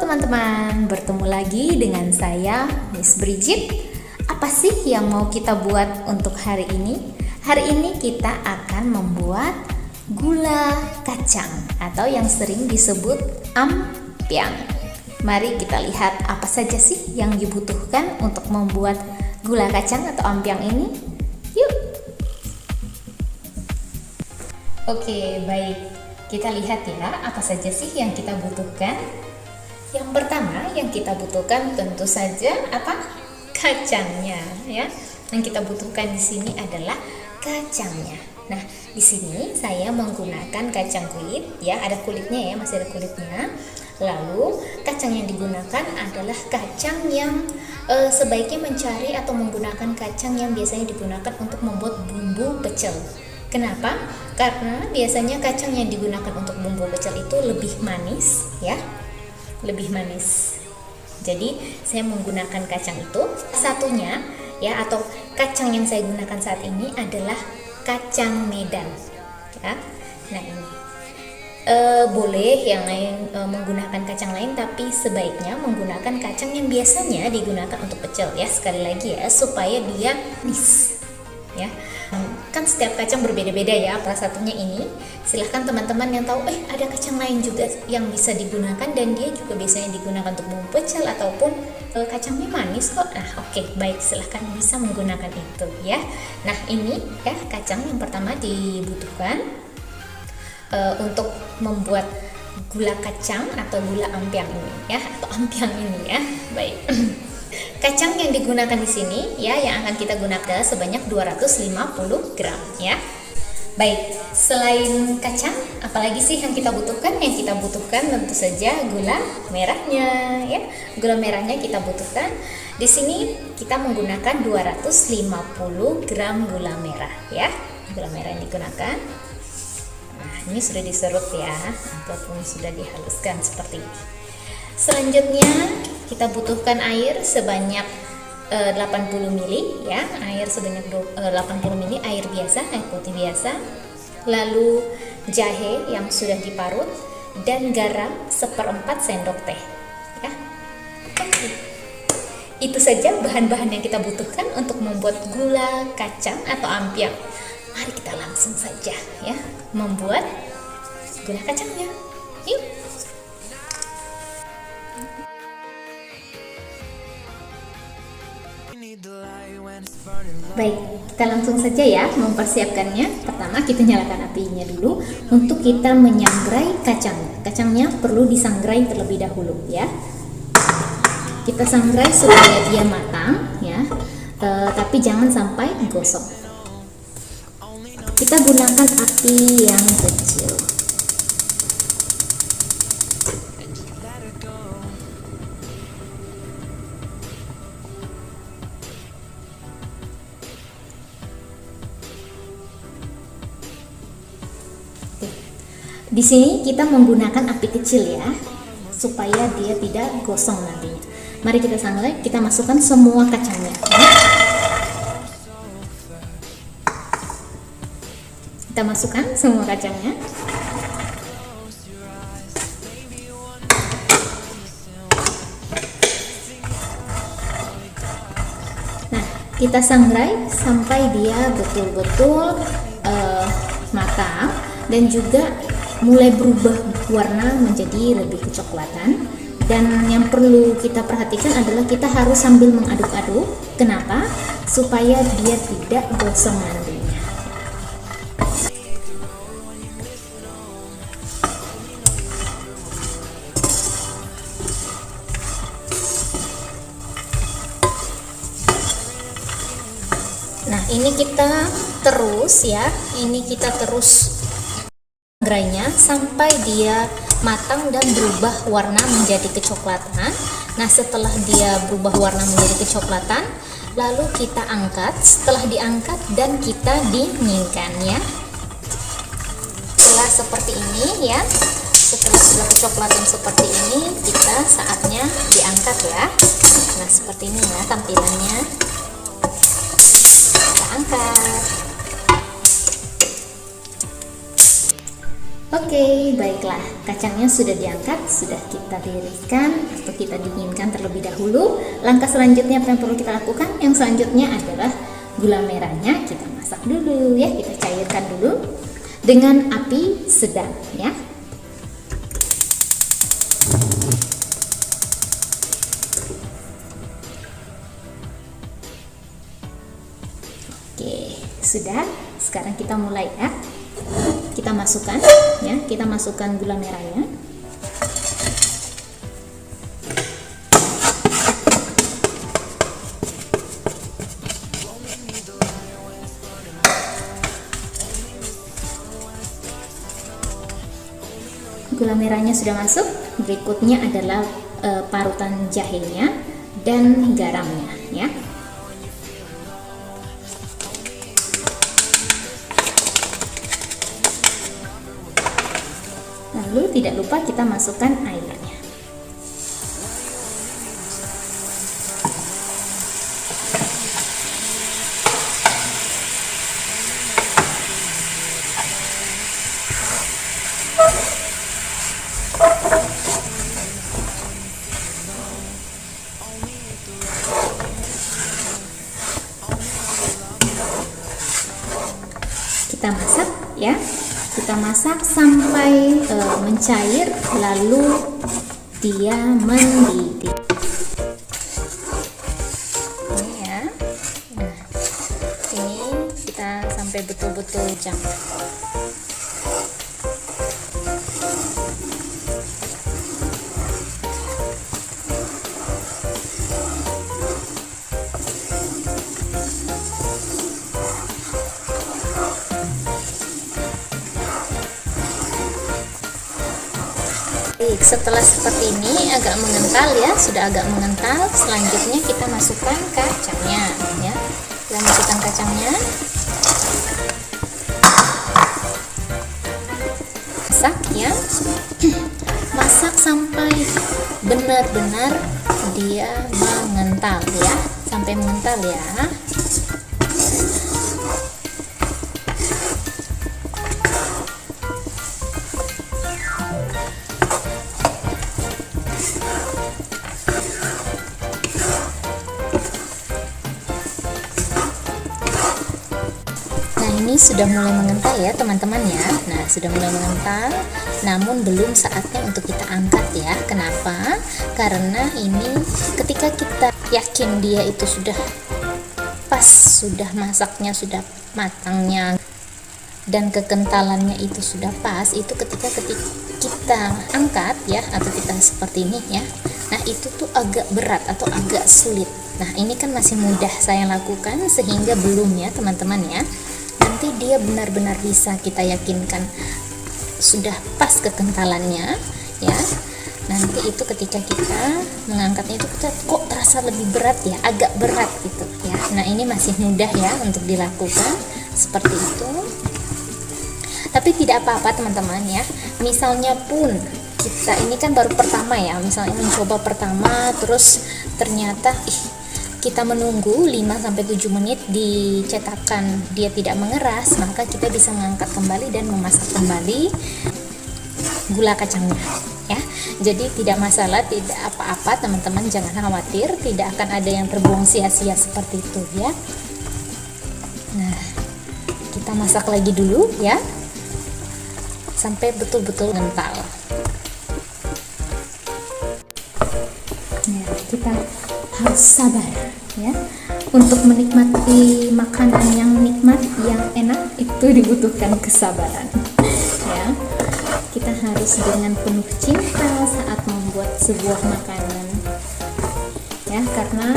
teman-teman, bertemu lagi dengan saya Miss Bridget. Apa sih yang mau kita buat untuk hari ini? Hari ini kita akan membuat gula kacang atau yang sering disebut ampiang. Mari kita lihat apa saja sih yang dibutuhkan untuk membuat gula kacang atau ampiang ini. Yuk. Oke, baik. Kita lihat ya, apa saja sih yang kita butuhkan. Yang pertama yang kita butuhkan tentu saja apa? Kacangnya ya. Yang kita butuhkan di sini adalah kacangnya. Nah, di sini saya menggunakan kacang kulit ya, ada kulitnya ya, masih ada kulitnya. Lalu kacang yang digunakan adalah kacang yang sebaiknya mencari atau menggunakan kacang yang biasanya digunakan untuk membuat bumbu pecel. Kenapa? Karena biasanya kacang yang digunakan untuk bumbu pecel itu lebih manis ya. Lebih manis. Jadi saya menggunakan kacang itu. Satunya ya, atau kacang yang saya gunakan saat ini adalah kacang Medan ya. Nah ini boleh yang lain menggunakan kacang lain, tapi sebaiknya menggunakan kacang yang biasanya digunakan untuk pecel ya. Sekali lagi ya, supaya dia manis ya. Kan setiap kacang berbeda-beda ya. Salah satunya ini, silahkan teman-teman yang tahu ada kacang lain juga yang bisa digunakan dan dia juga biasanya digunakan untuk bumbu pecel ataupun kacangnya manis kok. Nah oke, baik, silahkan bisa menggunakan itu ya. Nah ini ya kacang yang pertama dibutuhkan untuk membuat gula kacang atau gula ampiang ini ya, atau ampiang ini ya. Baik. Kacang yang digunakan di sini ya, yang akan kita gunakan sebanyak 250 gram ya. Baik, selain kacang, apalagi sih yang kita butuhkan? Yang kita butuhkan tentu saja gula merahnya ya. Gula merahnya kita butuhkan. Di sini kita menggunakan 250 gram gula merah ya. Gula merah yang digunakan. Nah, ini sudah diserut ya, ataupun sudah dihaluskan seperti ini. Selanjutnya kita butuhkan air sebanyak 80 ml ya, air sebanyak 80 ml, air biasa, air putih biasa. Lalu jahe yang sudah diparut dan garam 1/4 sendok teh ya. Oke. Itu saja bahan-bahan yang kita butuhkan untuk membuat gula kacang atau ampiang. Mari kita langsung saja ya membuat gula kacangnya. Yuk. Baik, kita langsung saja ya mempersiapkannya. Pertama kita nyalakan apinya dulu untuk kita menyangrai kacangnya. Kacangnya perlu disangrai terlebih dahulu ya. Kita sangrai supaya dia matang ya, tapi jangan sampai gosong. Kita gunakan api yang kecil. Di sini kita menggunakan api kecil ya, supaya dia tidak gosong nantinya. Mari kita sangrai, kita masukkan semua kacangnya. Kita masukkan semua kacangnya. Nah, kita sangrai sampai dia betul-betul matang dan juga mulai berubah warna menjadi lebih kecoklatan. Dan yang perlu kita perhatikan adalah kita harus sambil mengaduk-aduk. Kenapa? Supaya dia tidak gosong nantinya. Nah ini kita terus ya, sangrainya sampai dia matang dan berubah warna menjadi kecoklatan. Nah setelah dia berubah warna menjadi kecoklatan, lalu kita angkat. Setelah diangkat dan kita dinginkan ya. Setelah seperti ini ya, setelah sudah kecoklatan seperti ini, kita saatnya diangkat ya. Nah seperti ini ya tampilannya. Kita angkat. Oke, baiklah. Kacangnya sudah diangkat, sudah kita tiriskan atau kita dinginkan terlebih dahulu. Langkah selanjutnya apa yang perlu kita lakukan? Yang selanjutnya adalah gula merahnya kita masak dulu ya, kita cairkan dulu dengan api sedang ya. Oke, sudah. Sekarang kita mulai ya. Kita masukkan ya, kita masukkan gula merahnya. Gula merahnya sudah masuk. Berikutnya adalah parutan jahenya dan garamnya ya. Lalu tidak lupa kita masukkan airnya. Kita masak ya. Kita masak sampai mencair, lalu dia mendidih. Ini ya. Nah, ini kita sampai betul-betul campur. Setelah seperti ini agak mengental ya, sudah agak mengental. Selanjutnya kita masukkan kacangnya ya. Kita masukkan kacangnya. Masak ya. Masak sampai benar-benar dia mengental ya, sampai mengental ya. Ini sudah mulai mengental ya teman-teman ya. Nah, sudah mulai mengental, namun belum saatnya untuk kita angkat ya. Kenapa? Karena ini ketika kita yakin dia itu sudah pas, sudah masaknya, sudah matangnya, dan kekentalannya itu sudah pas, itu ketika kita angkat ya, atau kita seperti ini ya. Nah, itu tuh agak berat atau agak sulit. Nah, ini kan masih mudah saya lakukan sehingga belum ya teman-teman ya. Nanti dia benar-benar bisa kita yakinkan sudah pas kekentalannya ya. Nanti itu ketika kita mengangkatnya itu kita kok terasa lebih berat ya, agak berat gitu ya. Nah, ini masih mudah ya untuk dilakukan seperti itu. Tapi tidak apa-apa teman-teman ya. Misalnya pun kita ini kan baru pertama ya, misalnya mencoba pertama terus ternyata kita menunggu 5-7 menit di cetakan dia tidak mengeras, maka kita bisa mengangkat kembali dan memasak kembali gula kacangnya ya. Jadi tidak masalah, tidak apa-apa teman-teman, jangan khawatir, tidak akan ada yang terbuang sia-sia seperti itu ya. Nah, kita masak lagi dulu ya sampai betul-betul kental. Nah, kita harus sabar ya. Untuk menikmati makanan yang nikmat, yang enak, itu dibutuhkan kesabaran ya. Kita harus dengan penuh cinta saat membuat sebuah makanan ya, karena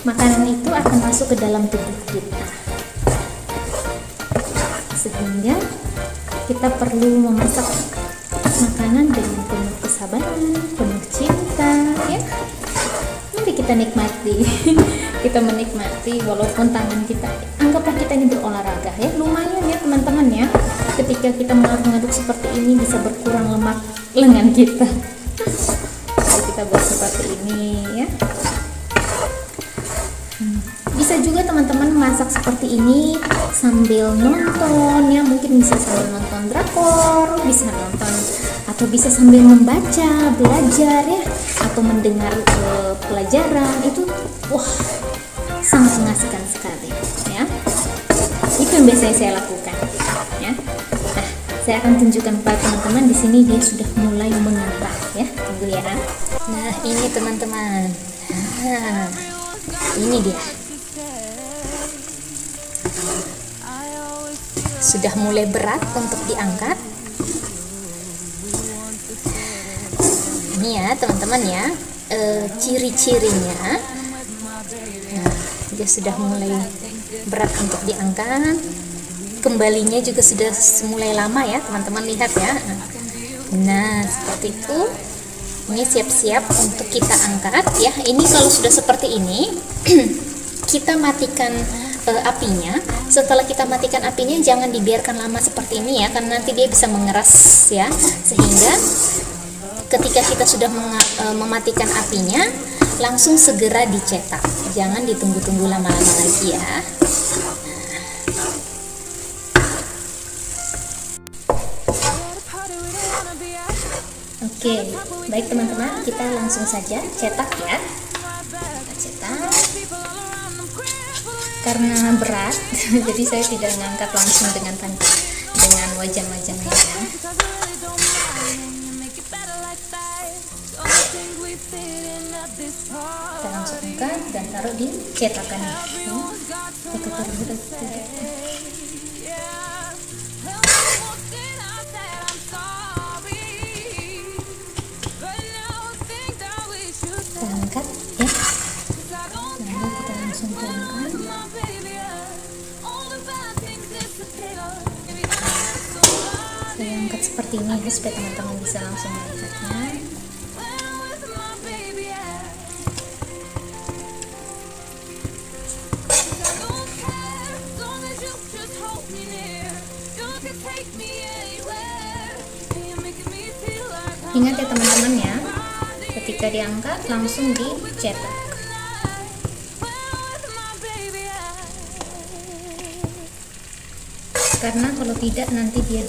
makanan itu akan masuk ke dalam tubuh kita, sehingga kita perlu memasak makanan dengan penuh kesabaran, penuh cinta ya. Mari kita nikmati kita menikmati walaupun tangan kita, anggaplah kita ini berolahraga ya, lumayan ya teman-teman ya. Ketika kita mengaduk-aduk seperti ini bisa berkurang lemak lengan kita. Jadi kita buat seperti ini ya. Bisa Bisa juga teman-teman masak seperti ini sambil nonton ya, mungkin bisa sambil nonton drakor, bisa nonton atau bisa sambil membaca, belajar ya, atau mendengar pelajaran. Itu wah, sangat mengasihkan sekali ya. Itu yang biasanya saya lakukan ya. Nah, saya akan tunjukkan kepada teman-teman. Di sini dia sudah mulai mengantar ya. Tunggu ya. Nah, ini teman-teman. Nah, ini dia. Sudah mulai berat untuk diangkat. Ini ya teman-teman ya, ciri-cirinya. Nah, dia sudah mulai berat untuk diangkat. Kembalinya juga sudah mulai lama ya teman-teman, lihat ya. Nah, seperti itu. Ini siap-siap untuk kita angkat ya. Ini kalau sudah seperti ini kita matikan apinya. Setelah kita matikan apinya, jangan dibiarkan lama seperti ini ya, karena nanti dia bisa mengeras ya. Sehingga ketika kita sudah mematikan apinya, langsung segera dicetak. Jangan ditunggu-tunggu lama-lama lagi ya. Oke, baik teman-teman, kita langsung saja cetak ya. Kita cetak. Karena berat, jadi saya tidak mengangkat langsung dengan wajan-wajannya ya. Kita langsung angkat dan taruh di cetakan ya. Kita angkat ya. Lalu kita langsung tuangkan. Saya angkat seperti ini ya, supaya teman-teman bisa langsung melihatnya. Ingat ya teman-teman ya, ketika diangkat langsung dicetak. Karena kalau tidak nanti dia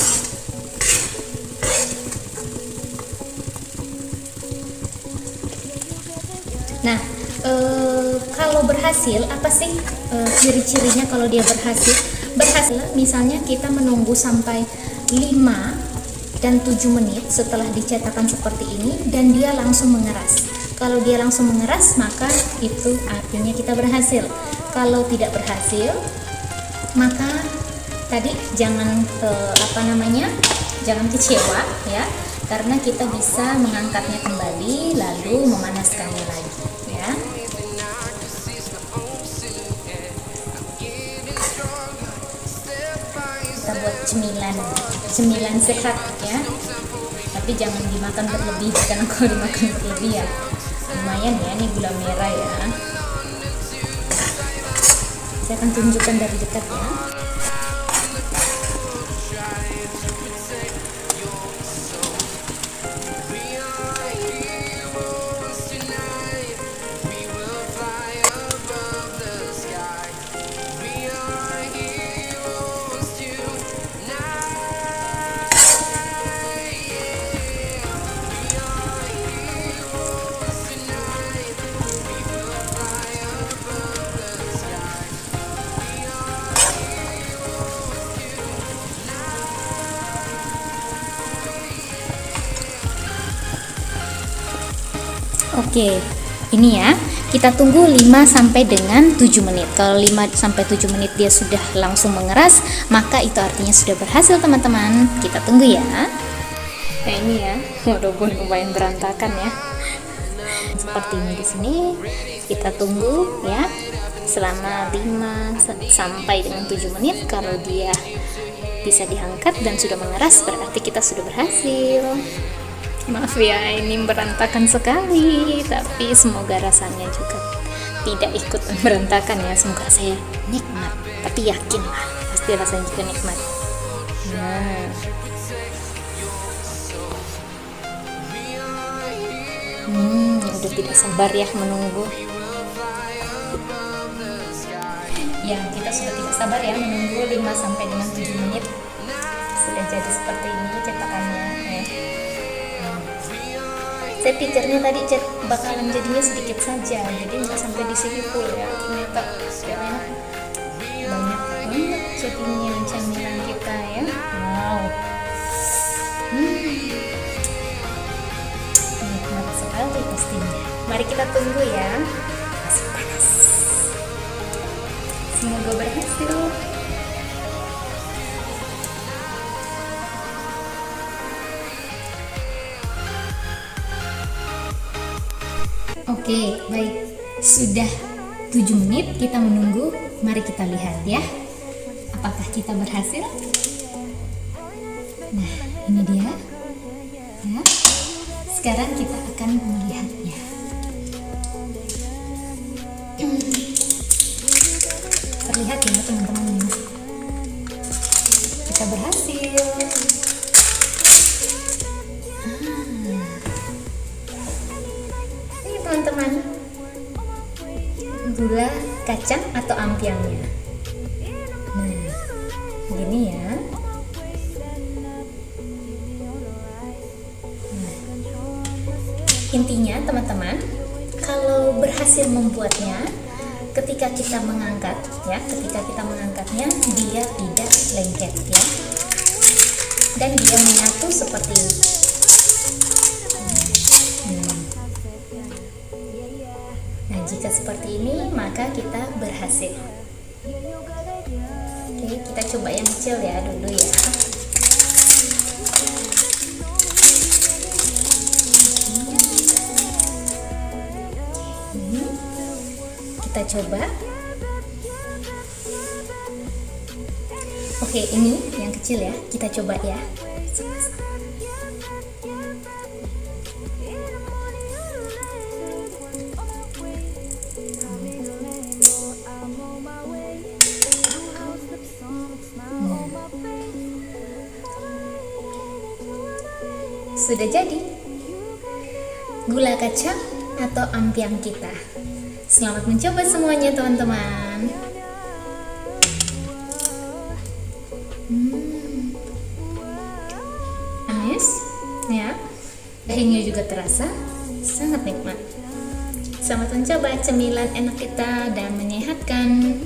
Nah, kalau berhasil, apa sih ciri-cirinya kalau dia berhasil? Berhasil misalnya kita menunggu sampai 5 dan 7 menit setelah dicetakkan seperti ini dan dia langsung mengeras. Kalau dia langsung mengeras, maka itu artinya kita berhasil. Kalau tidak berhasil, maka tadi jangan jangan kecewa ya, karena kita bisa mengangkatnya kembali lalu memanaskannya lagi ya. Kita buat cemilan sehat ya, tapi jangan dimakan berlebih, karena kalau dimakan berlebih ya lumayan ya, ini gula merah ya. Saya akan tunjukkan dari dekat ya. Oke, ini ya, kita tunggu 5 sampai dengan 7 menit. Kalau 5 sampai 7 menit dia sudah langsung mengeras, maka itu artinya sudah berhasil teman-teman. Kita tunggu ya. Nah ini ya, walaupun lumayan berantakan ya. Seperti ini di sini. Kita tunggu ya selama 5 sampai dengan 7 menit. Kalau dia bisa diangkat dan sudah mengeras, berarti kita sudah berhasil. Maaf ya, ini berantakan sekali, tapi semoga rasanya juga tidak ikut berantakan ya. Semoga saya nikmat, tapi yakin lah pasti rasanya juga nikmat. Nah, udah tidak sabar ya menunggu. Ya, kita sudah tidak sabar ya menunggu 5 sampai dengan 7 menit. Sudah jadi seperti ini cetakannya ya. Saya pikirnya tadi bakalan jadinya sedikit saja, jadi nggak sampai di sini full ya. Ternyata banyak banget jadinya camilan kita ya. Wow, nikmat sekali pastinya. Mari kita tunggu ya. Masih panas. Semoga berhasil. Oke, baik. Sudah 7 menit kita menunggu. Mari kita lihat ya. Apakah kita berhasil? Nah, ini dia. Ya. Sekarang kita akan melihatnya. Terlihat ya teman-teman. Kita berhasil. Ini teman-teman, gula kacang atau ampiangnya. Nah, gini ya. Nah, intinya teman-teman, kalau berhasil membuatnya, ketika kita mengangkatnya dia tidak lengket ya, dan dia menyatu seperti ini. Nah, jika seperti ini maka kita berhasil. Oke, kita coba yang kecil ya dulu ya. Kita coba. Oke, ini yang kecil ya, kita coba ya. Sudah jadi gula kacang atau ampiang kita. Selamat mencoba semuanya teman-teman. Manis ya, dagingnya juga terasa sangat nikmat. Selamat mencoba cemilan enak kita dan menyehatkan.